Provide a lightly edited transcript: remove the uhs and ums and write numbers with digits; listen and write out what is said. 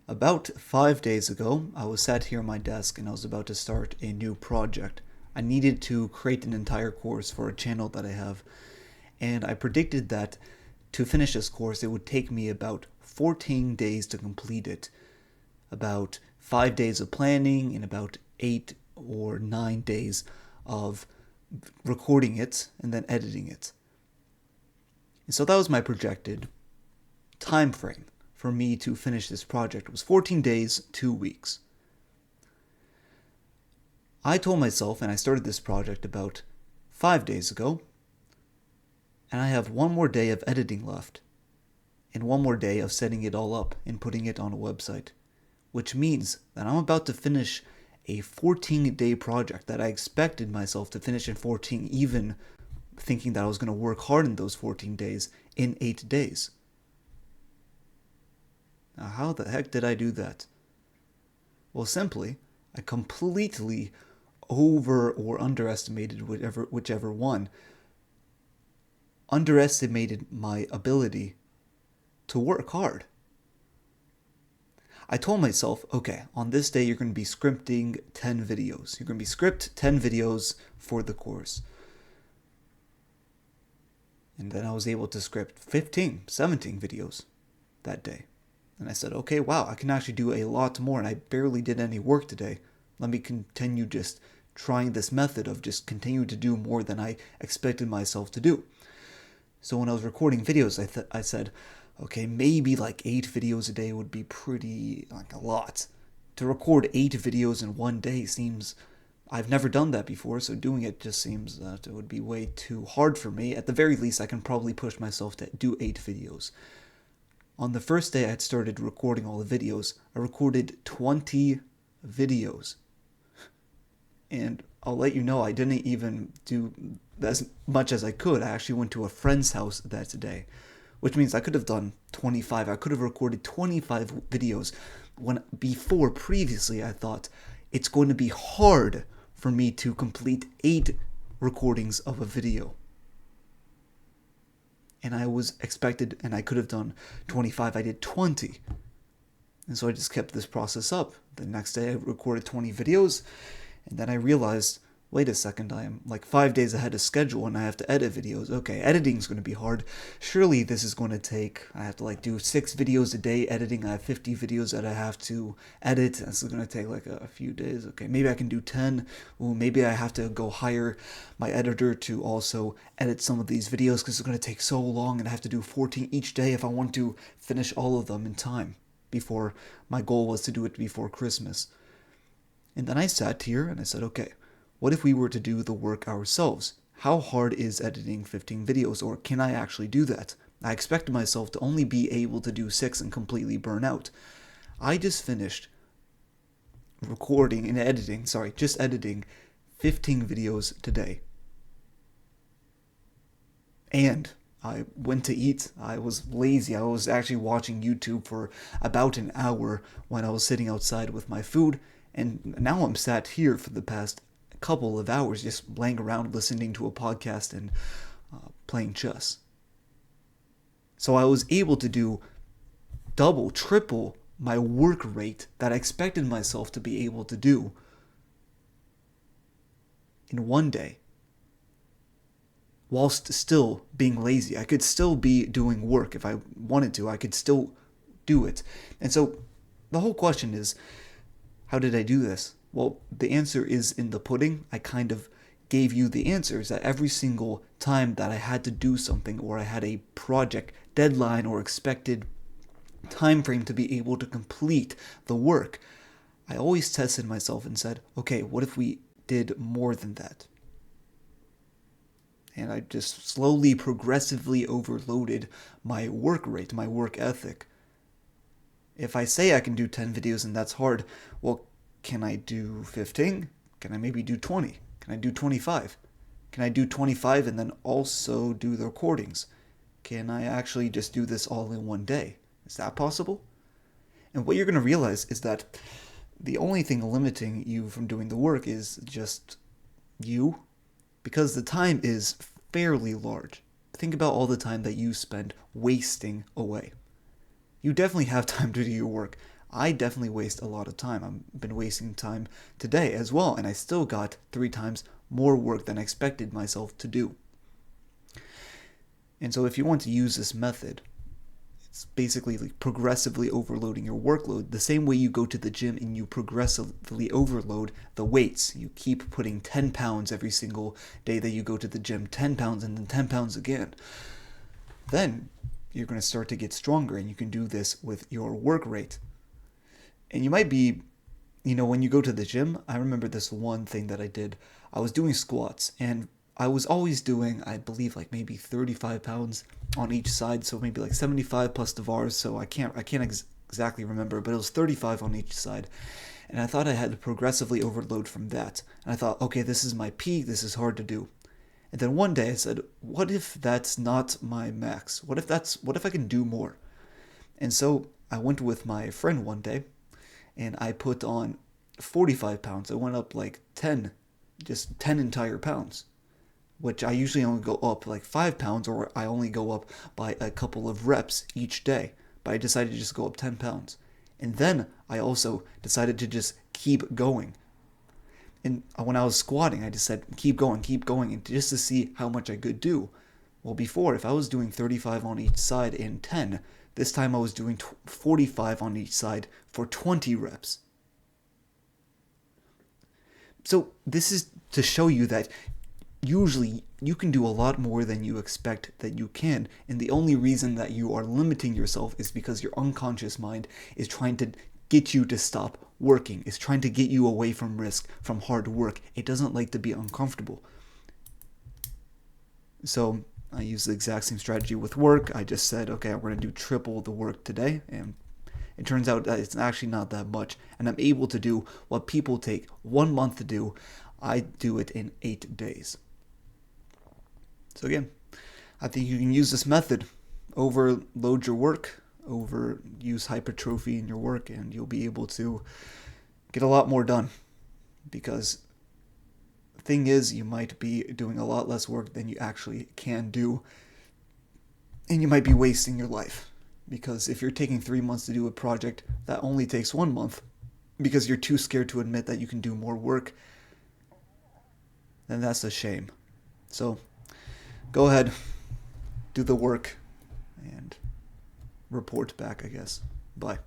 About 5 days ago, I was sat here at my desk and I was about to start a new project. I needed to create an entire course for a channel that I have, and I predicted that to finish this course, it would take me about 14 days to complete it. About 5 days of planning and about 8 or 9 days of recording it and then editing it. And so that was my projected time frame for me to finish this project. It was 14 days, 2 weeks. I told myself, and I started this project about 5 days ago, and I have one more day of editing left, and one more day of setting it all up and putting it on a website, which means that I'm about to finish a 14-day project that I expected myself to finish in 14, even thinking that I was going to work hard in those 14 days in 8 days. Now, how the heck did I do that? Well, simply, I completely over or underestimated whichever one. Underestimated my ability to work hard. I told myself, okay, on this day you're going to be scripting 10 videos. You're going to be script 10 videos for the course. And then I was able to script 15, 17 videos that day. And I said, okay, wow, I can actually do a lot more, and I barely did any work today. Let me continue just trying this method of just continue to do more than I expected myself to do. So when I was recording videos, I said, okay, maybe like 8 videos a day would be pretty, like a lot. To record 8 videos in one day seems, I've never done that before, so doing it just seems that it would be way too hard for me. At the very least, I can probably push myself to do 8 videos. On the first day I had started recording all the videos, I recorded 20 videos. And I'll let you know, I didn't even do as much as I could. I actually went to a friend's house that day, which means I could have done 25. I could have recorded 25 videos when previously I thought it's going to be hard for me to complete 8 recordings of a video. And I was expected, and I could have done 25, I did 20. And so I just kept this process up. The next day I recorded 20 videos, and then I realized, wait a second, I am like 5 days ahead of schedule and I have to edit videos. Okay, editing's going to be hard. Surely this is going to take, I have to like do 6 videos a day editing. I have 50 videos that I have to edit. This is going to take like a few days. Okay, maybe I can do 10. Ooh, maybe I have to go hire my editor to also edit some of these videos because it's going to take so long, and I have to do 14 each day if I want to finish all of them in time before my goal was to do it before Christmas. And then I sat here and I said, okay, what if we were to do the work ourselves? How hard is editing 15 videos, or can I actually do that? I expected myself to only be able to do 6 and completely burn out. I just finished just editing 15 videos today. And I went to eat. I was lazy. I was actually watching YouTube for about an hour when I was sitting outside with my food. And now I'm sat here for the past couple of hours just laying around listening to a podcast and playing chess. So I was able to do double, triple my work rate that I expected myself to be able to do in one day, whilst still being lazy. I could still be doing work if I wanted to. I could still do it. And so the whole question is, how did I do this? Well, the answer is in the pudding. I kind of gave you the answers that every single time that I had to do something, or I had a project deadline or expected time frame to be able to complete the work, I always tested myself and said, okay, what if we did more than that? And I just slowly, progressively overloaded my work rate, my work ethic. If I say I can do 10 videos and that's hard, well, can I do 15? Can I maybe do 20? Can I do 25? Can I do 25 and then also do the recordings? Can I actually just do this all in one day? Is that possible? And what you're going to realize is that the only thing limiting you from doing the work is just you, because the time is fairly large. Think about all the time that you spend wasting away. You definitely have time to do your work. I definitely waste a lot of time. I've been wasting time today as well, and I still got 3 times more work than I expected myself to do. And so if you want to use this method, it's basically like progressively overloading your workload, the same way you go to the gym and you progressively overload the weights. You keep putting 10 pounds every single day that you go to the gym, 10 pounds and then 10 pounds again. Then you're going to start to get stronger, and you can do this with your work rate. And you might be, when you go to the gym, I remember this one thing that I did. I was doing squats, and I was always doing, I believe, like maybe 35 pounds on each side, so maybe like 75 plus the bars, so I can't exactly remember, but it was 35 on each side. And I thought I had to progressively overload from that. And I thought, okay, this is my peak, this is hard to do. And then one day I said, what if that's not my max? What if I can do more? And so I went with my friend one day, and I put on 45 pounds. I went up like 10 entire pounds, which I usually only go up like 5 pounds, or I only go up by a couple of reps each day. But I decided to just go up 10 pounds. And then I also decided to just keep going. And when I was squatting, I just said, keep going, and just to see how much I could do. Well, before, if I was doing 35 on each side in 10, this time I was doing 45 on each side for 20 reps. So this is to show you that usually you can do a lot more than you expect that you can. And the only reason that you are limiting yourself is because your unconscious mind is trying to get you to stop working. It's trying to get you away from risk, from hard work. It doesn't like to be uncomfortable. So I use the exact same strategy with work. I just said, okay, we're going to do triple the work today. And it turns out that it's actually not that much. And I'm able to do what people take 1 month to do. I do it in 8 days. So again, I think you can use this method. Overload your work, overuse hypertrophy in your work, and you'll be able to get a lot more done. Because the thing is, you might be doing a lot less work than you actually can do, and you might be wasting your life. Because if you're taking 3 months to do a project that only takes 1 month, because you're too scared to admit that you can do more work, then that's a shame. So go ahead, do the work, and report back, I guess. Bye.